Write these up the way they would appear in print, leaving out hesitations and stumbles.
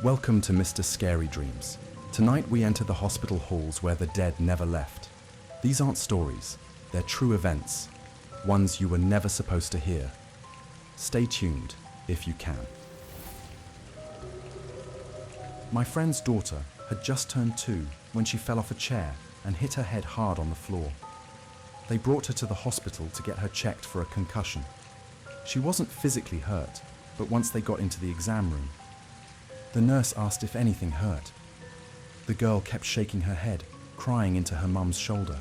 Welcome to Mr.ScaryDreams. Tonight we enter the hospital halls where the dead never left. These aren't stories, they're true events, ones you were never supposed to hear. Stay tuned, if you can. My friend's daughter had just turned 2 when she fell off a chair and hit her head hard on the floor. They brought her to the hospital to get her checked for a concussion. She wasn't physically hurt, but once they got into the exam room, the nurse asked if anything hurt. The girl kept shaking her head, crying into her mum's shoulder.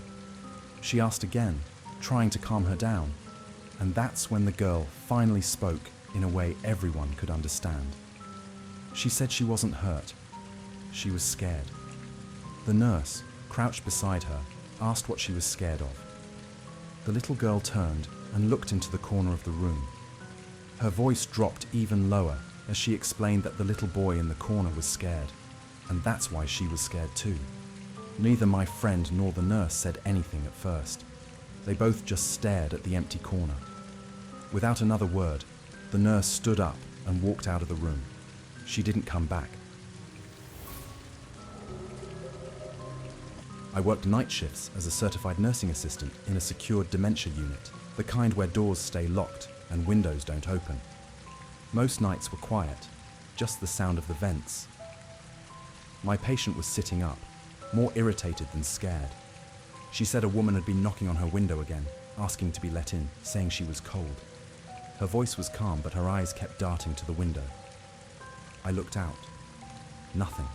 She asked again, trying to calm her down, and that's when the girl finally spoke in a way everyone could understand. She said she wasn't hurt. She was scared. The nurse, crouched beside her, asked what she was scared of. The little girl turned and looked into the corner of the room. Her voice dropped even lower as she explained that the little boy in the corner was scared, and that's why she was scared too. Neither my friend nor the nurse said anything at first. They both just stared at the empty corner. Without another word, the nurse stood up and walked out of the room. She didn't come back. I worked night shifts as a certified nursing assistant in a secured dementia unit, the kind where doors stay locked and windows don't open. Most nights were quiet, just the sound of the vents. My patient was sitting up, more irritated than scared. She said a woman had been knocking on her window again, asking to be let in, saying she was cold. Her voice was calm, but her eyes kept darting to the window. I looked out. Nothing.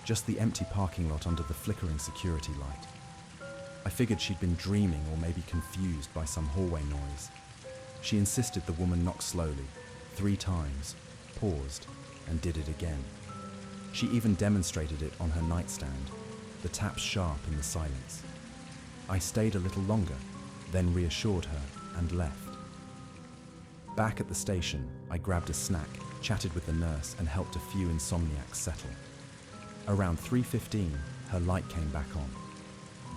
Just the empty parking lot under the flickering security light. I figured she'd been dreaming or maybe confused by some hallway noise. She insisted the woman knock slowly, 3 times, paused, and did it again. She even demonstrated it on her nightstand, the taps sharp in the silence. I stayed a little longer, then reassured her and left. Back at the station, I grabbed a snack, chatted with the nurse, and helped a few insomniacs settle. Around 3:15, her light came back on.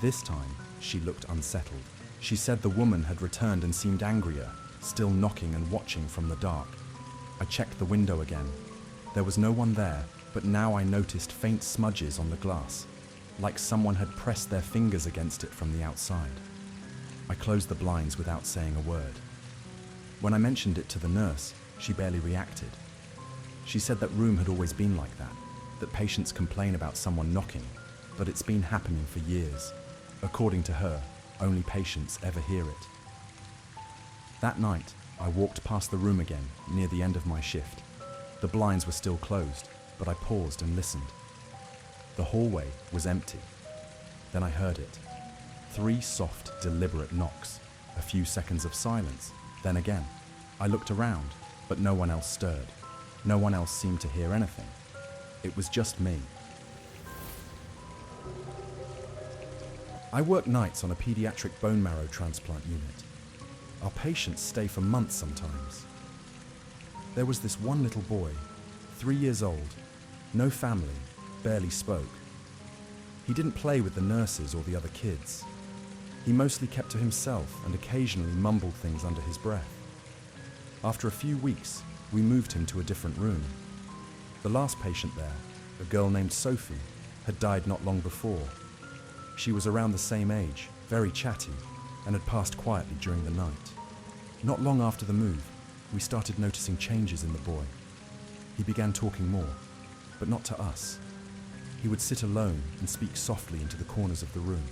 This time, she looked unsettled. She said the woman had returned and seemed angrier, still knocking and watching from the dark. I checked the window again. There was no one there, but now I noticed faint smudges on the glass, like someone had pressed their fingers against it from the outside. I closed the blinds without saying a word. When I mentioned it to the nurse, she barely reacted. She said that room had always been like that patients complain about someone knocking, but it's been happening for years. According to her, only patients ever hear it. That night, I walked past the room again, near the end of my shift. The blinds were still closed, but I paused and listened. The hallway was empty. Then I heard it. 3 soft, deliberate knocks, a few seconds of silence, then again. I looked around, but no one else stirred. No one else seemed to hear anything. It was just me. I work nights on a pediatric bone marrow transplant unit. Our patients stay for months sometimes. There was this one little boy, 3 years old, no family, barely spoke. He didn't play with the nurses or the other kids. He mostly kept to himself and occasionally mumbled things under his breath. After a few weeks, we moved him to a different room. The last patient there, a girl named Sophie, had died not long before. She was around the same age, very chatty, and had passed quietly during the night. Not long after the move, we started noticing changes in the boy. He began talking more, but not to us. He would sit alone and speak softly into the corners of the room.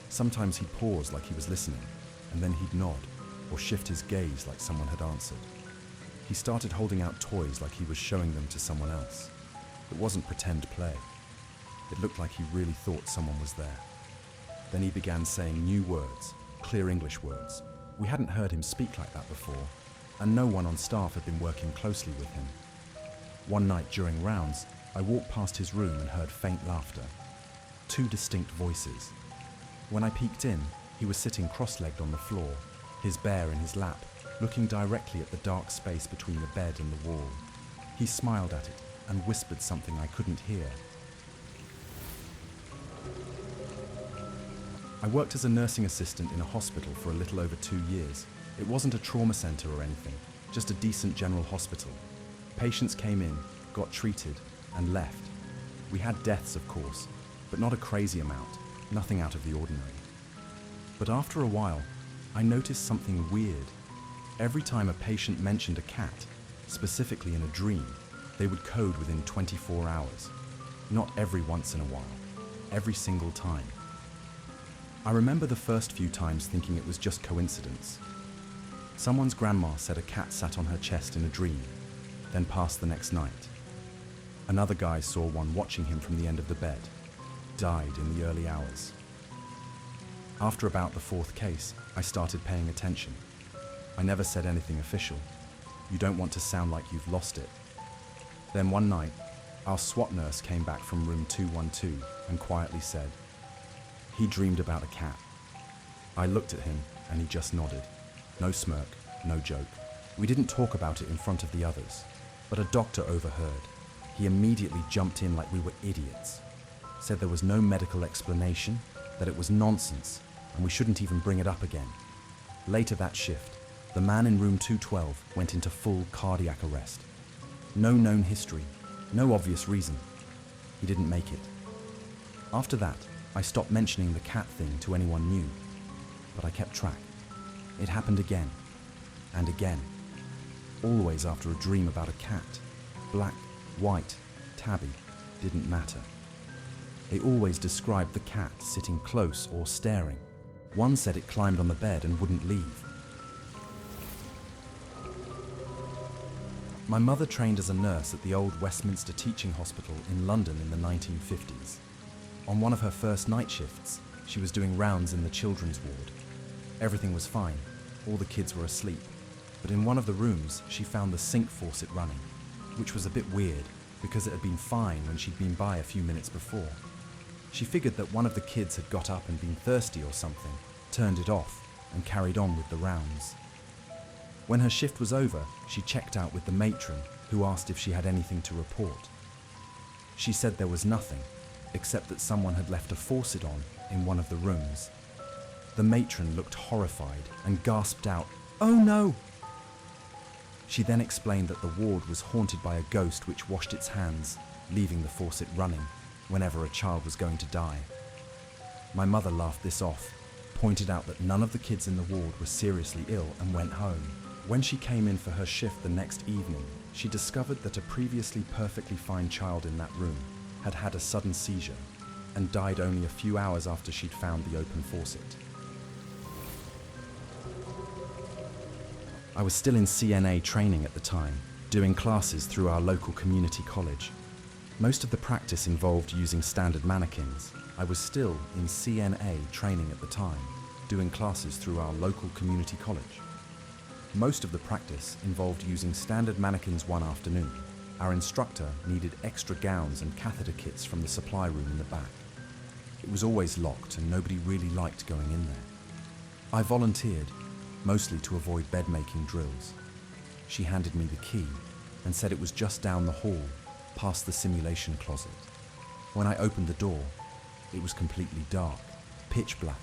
Sometimes he'd pause like he was listening, and then he'd nod or shift his gaze like someone had answered. He started holding out toys like he was showing them to someone else. It wasn't pretend play. It looked like he really thought someone was there. Then he began saying new words, clear English words. We hadn't heard him speak like that before, and no one on staff had been working closely with him. One night during rounds, I walked past his room and heard faint laughter. 2 distinct voices. When I peeked in, he was sitting cross-legged on the floor, his bear in his lap, looking directly at the dark space between the bed and the wall. He smiled at it and whispered something I couldn't hear. I worked as a nursing assistant in a hospital for a little over 2 years. It wasn't a trauma center or anything, just a decent general hospital. Patients came in, got treated, and left. We had deaths, of course, but not a crazy amount, nothing out of the ordinary. But after a while, I noticed something weird. Every time a patient mentioned a cat, specifically in a dream, they would code within 24 hours. Not every once in a while, every single time. I remember the first few times thinking it was just coincidence. Someone's grandma said a cat sat on her chest in a dream, then passed the next night. Another guy saw one watching him from the end of the bed, died in the early hours. After about the fourth case, I started paying attention. I never said anything official. You don't want to sound like you've lost it. Then one night, our SWAT nurse came back from room 212 and quietly said, "He dreamed about a cat." I looked at him and he just nodded. No smirk, no joke. We didn't talk about it in front of the others, but a doctor overheard. He immediately jumped in like we were idiots. Said there was no medical explanation, that it was nonsense, and we shouldn't even bring it up again. Later that shift, the man in room 212 went into full cardiac arrest. No known history, no obvious reason. He didn't make it. After that, I stopped mentioning the cat thing to anyone new, but I kept track. It happened again, and again. Always after a dream about a cat. Black, white, tabby, didn't matter. They always described the cat sitting close or staring. One said it climbed on the bed and wouldn't leave. My mother trained as a nurse at the old Westminster Teaching Hospital in London in the 1950s. On one of her first night shifts, she was doing rounds in the children's ward. Everything was fine, all the kids were asleep, but in one of the rooms she found the sink faucet running, which was a bit weird because it had been fine when she'd been by a few minutes before. She figured that one of the kids had got up and been thirsty or something, turned it off, and carried on with the rounds. When her shift was over, she checked out with the matron, who asked if she had anything to report. She said there was nothing, except that someone had left a faucet on in one of the rooms. The matron looked horrified and gasped out, "Oh no!" She then explained that the ward was haunted by a ghost which washed its hands, leaving the faucet running whenever a child was going to die. My mother laughed this off, pointed out that none of the kids in the ward were seriously ill and went home. When she came in for her shift the next evening, she discovered that a previously perfectly fine child in that room had had a sudden seizure and died only a few hours after she'd found the open faucet. I was still in CNA training at the time, doing classes through our local community college. Most of the practice involved using standard mannequins. I was still in CNA training at the time, doing classes through our local community college. Most of the practice involved using standard mannequins one afternoon. Our instructor needed extra gowns and catheter kits from the supply room in the back. It was always locked and nobody really liked going in there. I volunteered, mostly to avoid bed-making drills. She handed me the key and said it was just down the hall, past the simulation closet. When I opened the door, it was completely dark, pitch black,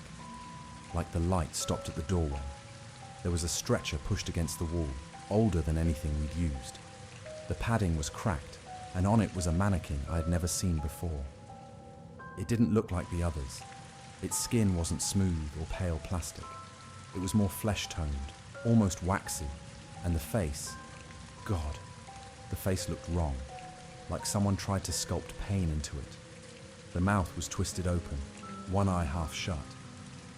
like the light stopped at the doorway. There was a stretcher pushed against the wall, older than anything we'd used. The padding was cracked, and on it was a mannequin I had never seen before. It didn't look like the others. Its skin wasn't smooth or pale plastic. It was more flesh-toned, almost waxy, and the face, God, the face looked wrong, like someone tried to sculpt pain into it. The mouth was twisted open, one eye half shut,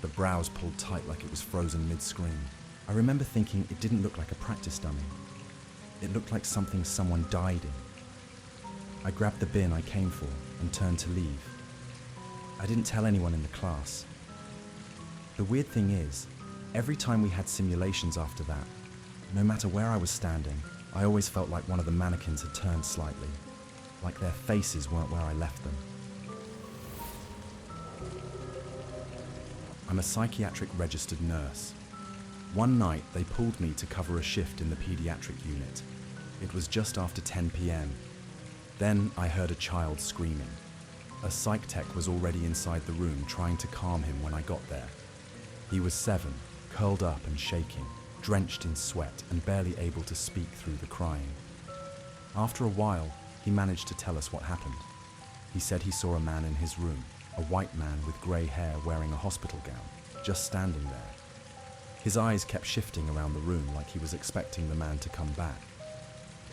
the brows pulled tight like it was frozen mid-scream. I remember thinking it didn't look like a practice dummy. It looked like something someone died in. I grabbed the bin I came for and turned to leave. I didn't tell anyone in the class. The weird thing is, every time we had simulations after that, no matter where I was standing, I always felt like one of the mannequins had turned slightly, like their faces weren't where I left them. I'm a psychiatric registered nurse. One night they pulled me to cover a shift in the pediatric unit. It was just after 10 p.m. Then I heard a child screaming. A psych tech was already inside the room trying to calm him when I got there. He was 7, curled up and shaking, drenched in sweat and barely able to speak through the crying. After a while, he managed to tell us what happened. He said he saw a man in his room, a white man with grey hair wearing a hospital gown, just standing there. His eyes kept shifting around the room like he was expecting the man to come back.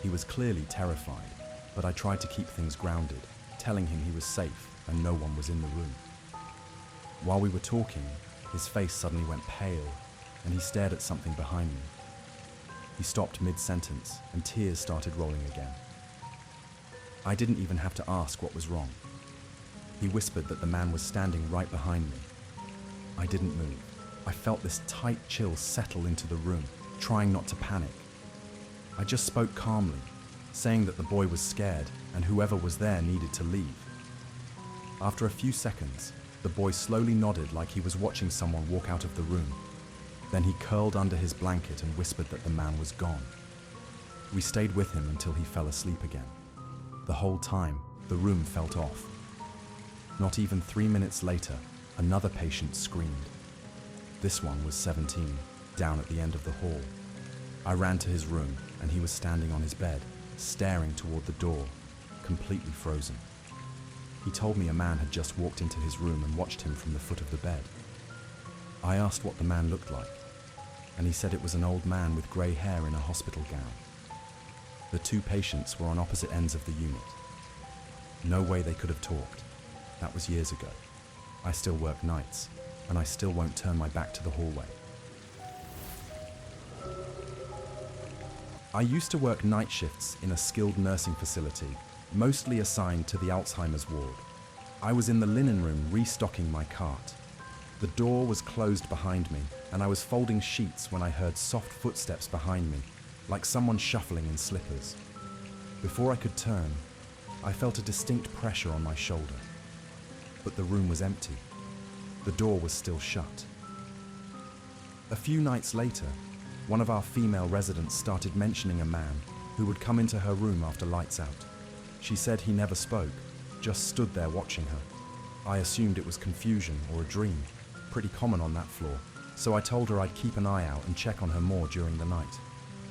He was clearly terrified, but I tried to keep things grounded, telling him he was safe and no one was in the room. While we were talking, his face suddenly went pale and he stared at something behind me. He stopped mid-sentence and tears started rolling again. I didn't even have to ask what was wrong. He whispered that the man was standing right behind me. I didn't move. I felt this tight chill settle into the room, trying not to panic. I just spoke calmly, saying that the boy was scared and whoever was there needed to leave. After a few seconds, the boy slowly nodded like he was watching someone walk out of the room. Then he curled under his blanket and whispered that the man was gone. We stayed with him until he fell asleep again. The whole time, the room felt off. Not even 3 minutes later, another patient screamed. This one was 17, down at the end of the hall. I ran to his room and he was standing on his bed, staring toward the door, completely frozen. He told me a man had just walked into his room and watched him from the foot of the bed. I asked what the man looked like, and he said it was an old man with grey hair in a hospital gown. The two patients were on opposite ends of the unit. No way they could have talked. That was years ago. I still work nights, and I still won't turn my back to the hallway. I used to work night shifts in a skilled nursing facility, mostly assigned to the Alzheimer's ward. I was in the linen room restocking my cart. The door was closed behind me, and I was folding sheets when I heard soft footsteps behind me, like someone shuffling in slippers. Before I could turn, I felt a distinct pressure on my shoulder. But the room was empty. The door was still shut. A few nights later, one of our female residents started mentioning a man who would come into her room after lights out. She said he never spoke, just stood there watching her. I assumed it was confusion or a dream, pretty common on that floor, so I told her I'd keep an eye out and check on her more during the night.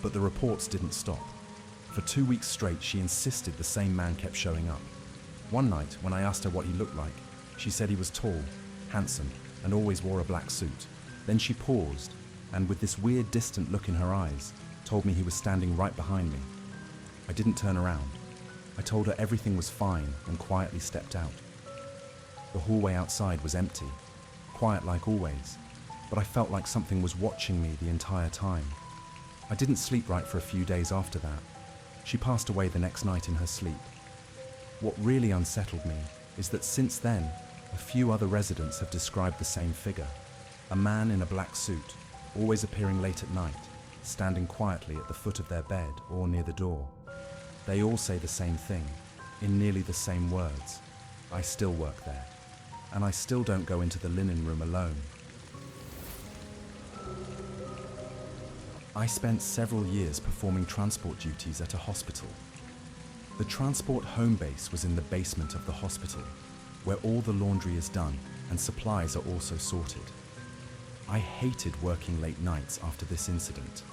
But the reports didn't stop. For 2 weeks straight, she insisted the same man kept showing up. One night, when I asked her what he looked like, she said he was tall, handsome, and always wore a black suit. Then she paused, and with this weird distant look in her eyes, told me he was standing right behind me. I didn't turn around. I told her everything was fine and quietly stepped out. The hallway outside was empty, quiet like always, but I felt like something was watching me the entire time. I didn't sleep right for a few days after that. She passed away the next night in her sleep. What really unsettled me is that since then, a few other residents have described the same figure. A man in a black suit, always appearing late at night, standing quietly at the foot of their bed or near the door. They all say the same thing, in nearly the same words. I still work there, and I still don't go into the linen room alone. I spent several years performing transport duties at a hospital. The transport home base was in the basement of the hospital, where all the laundry is done and supplies are also sorted. I hated working late nights after this incident.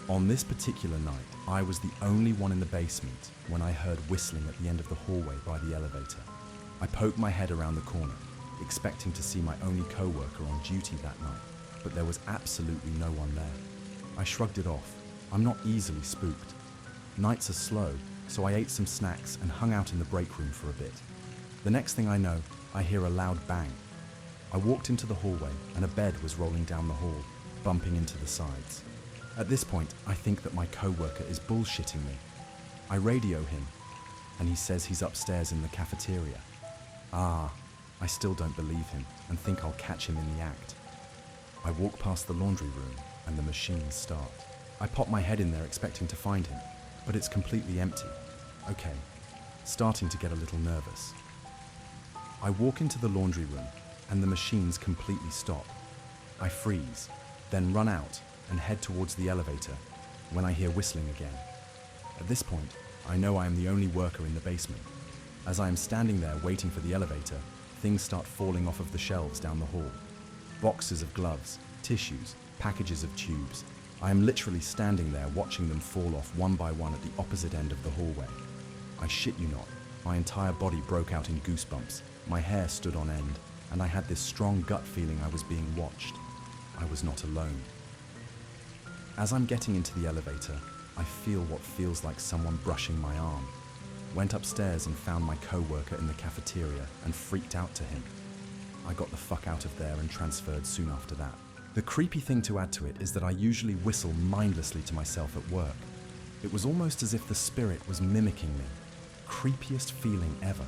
On this particular night, I was the only one in the basement when I heard whistling at the end of the hallway by the elevator. I poked my head around the corner, expecting to see my only co-worker on duty that night, but there was absolutely no one there. I shrugged it off. I'm not easily spooked. Nights are slow, so I ate some snacks and hung out in the break room for a bit. The next thing I know, I hear a loud bang. I walked into the hallway and a bed was rolling down the hall, bumping into the sides. At this point, I think that my co-worker is bullshitting me. I radio him, and he says he's upstairs in the cafeteria. I still don't believe him and think I'll catch him in the act. I walk past the laundry room and the machines start. I pop my head in there expecting to find him, but it's completely empty. Okay, starting to get a little nervous. I walk into the laundry room and the machines completely stop. I freeze, then run out and head towards the elevator when I hear whistling again. At this point, I know I am the only worker in the basement. As I am standing there waiting for the elevator, things start falling off of the shelves down the hall. Boxes of gloves, tissues, packages of tubes. I am literally standing there watching them fall off one by one at the opposite end of the hallway. I shit you not, my entire body broke out in goosebumps, my hair stood on end, and I had this strong gut feeling I was being watched. I was not alone. As I'm getting into the elevator, I feel what feels like someone brushing my arm. Went upstairs and found my co-worker in the cafeteria and freaked out to him. I got the fuck out of there and transferred soon after that. The creepy thing to add to it is that I usually whistle mindlessly to myself at work. It was almost as if the spirit was mimicking me. Creepiest feeling ever.